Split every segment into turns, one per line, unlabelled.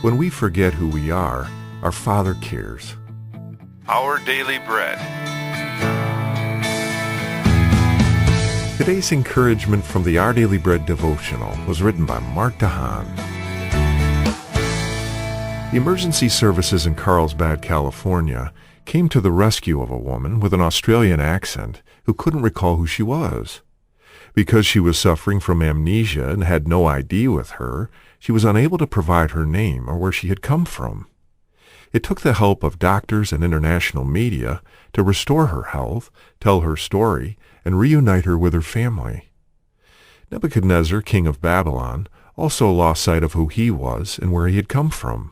When we forget who we are, our Father cares.
Our Daily Bread.
Today's encouragement from the Our Daily Bread devotional was written by Mart, DeHaan. The emergency services in Carlsbad, California, came to the rescue of a woman with an Australian accent who couldn't recall who she was. Because she was suffering from amnesia and had no ID with her, she was unable to provide her name or where she had come from. It took the help of doctors and international media to restore her health, tell her story, and reunite her with her family. Nebuchadnezzar, king of Babylon, also lost sight of who he was and where he had come from.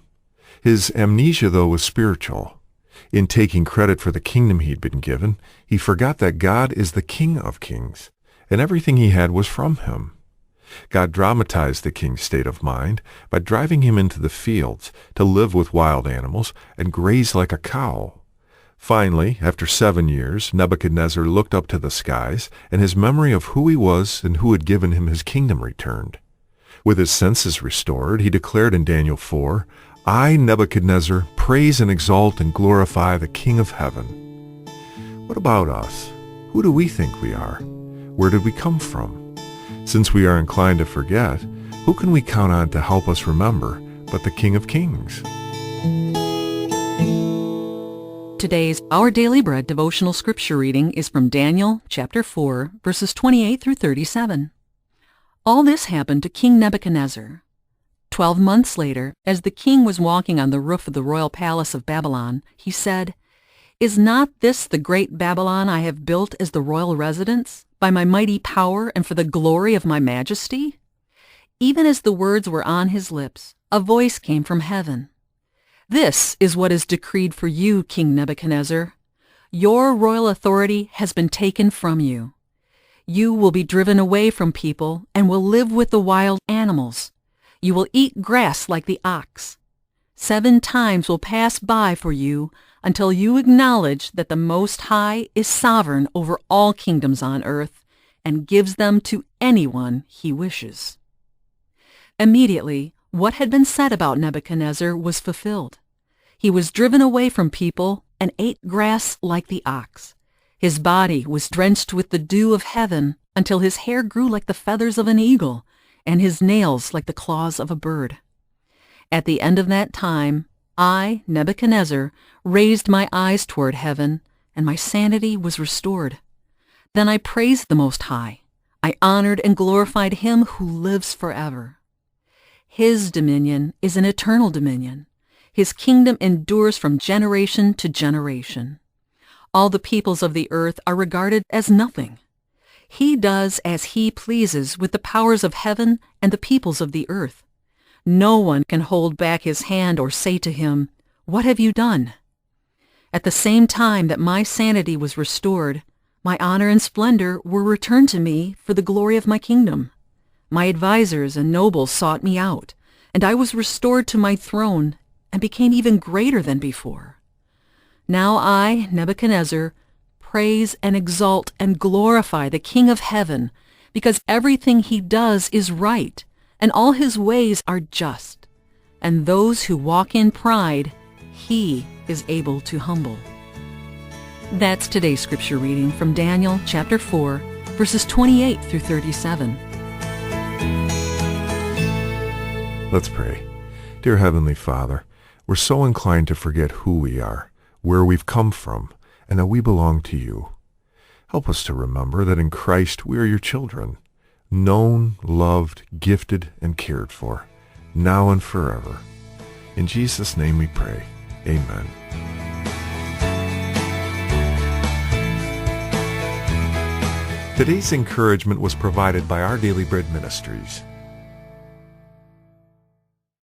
His amnesia, though, was spiritual. In taking credit for the kingdom he'd been given, he forgot that God is the King of kings, and everything he had was from him. God dramatized the king's state of mind by driving him into the fields to live with wild animals and graze like a cow. Finally, after 7 years, Nebuchadnezzar looked up to the skies, and his memory of who he was and who had given him his kingdom returned. With his senses restored, he declared in Daniel 4, "I, Nebuchadnezzar, praise and exalt and glorify the King of heaven." What about us? Who do we think we are? Where did we come from? Since we are inclined to forget, who can we count on to help us remember but the King of Kings?
Today's Our Daily Bread devotional scripture reading is from Daniel chapter 4, verses 28 through 37. All this happened to King Nebuchadnezzar. 12 months later, as the king was walking on the roof of the royal palace of Babylon, he said, "Is not this the great Babylon I have built as the royal residence, by my mighty power and for the glory of my majesty?" Even as the words were on his lips, a voice came from heaven. "This is what is decreed for you, King Nebuchadnezzar. Your royal authority has been taken from you. You will be driven away from people and will live with the wild animals. You will eat grass like the ox. 7 times will pass by for you until you acknowledge that the Most High is sovereign over all kingdoms on earth and gives them to anyone he wishes." Immediately, what had been said about Nebuchadnezzar was fulfilled. He was driven away from people and ate grass like the ox. His body was drenched with the dew of heaven until his hair grew like the feathers of an eagle and his nails like the claws of a bird. At the end of that time, I, Nebuchadnezzar, raised my eyes toward heaven, and my sanity was restored. Then I praised the Most High. I honored and glorified him who lives forever. His dominion is an eternal dominion. His kingdom endures from generation to generation. All the peoples of the earth are regarded as nothing. He does as he pleases with the powers of heaven and the peoples of the earth. No one can hold back his hand or say to him, "What have you done?" At the same time that my sanity was restored, my honor and splendor were returned to me for the glory of my kingdom. My advisers and nobles sought me out, and I was restored to my throne and became even greater than before. Now I, Nebuchadnezzar, praise and exalt and glorify the King of heaven, because everything he does is right, and all his ways are just, and those who walk in pride, he is able to humble. That's today's scripture reading from Daniel chapter 4, verses 28 through 37.
Let's pray. Dear Heavenly Father, we're so inclined to forget who we are, where we've come from, and that we belong to you. Help us to remember that in Christ we are your children, known, loved, gifted, and cared for, now and forever. In Jesus' name we pray. Amen. Today's encouragement was provided by Our Daily Bread Ministries.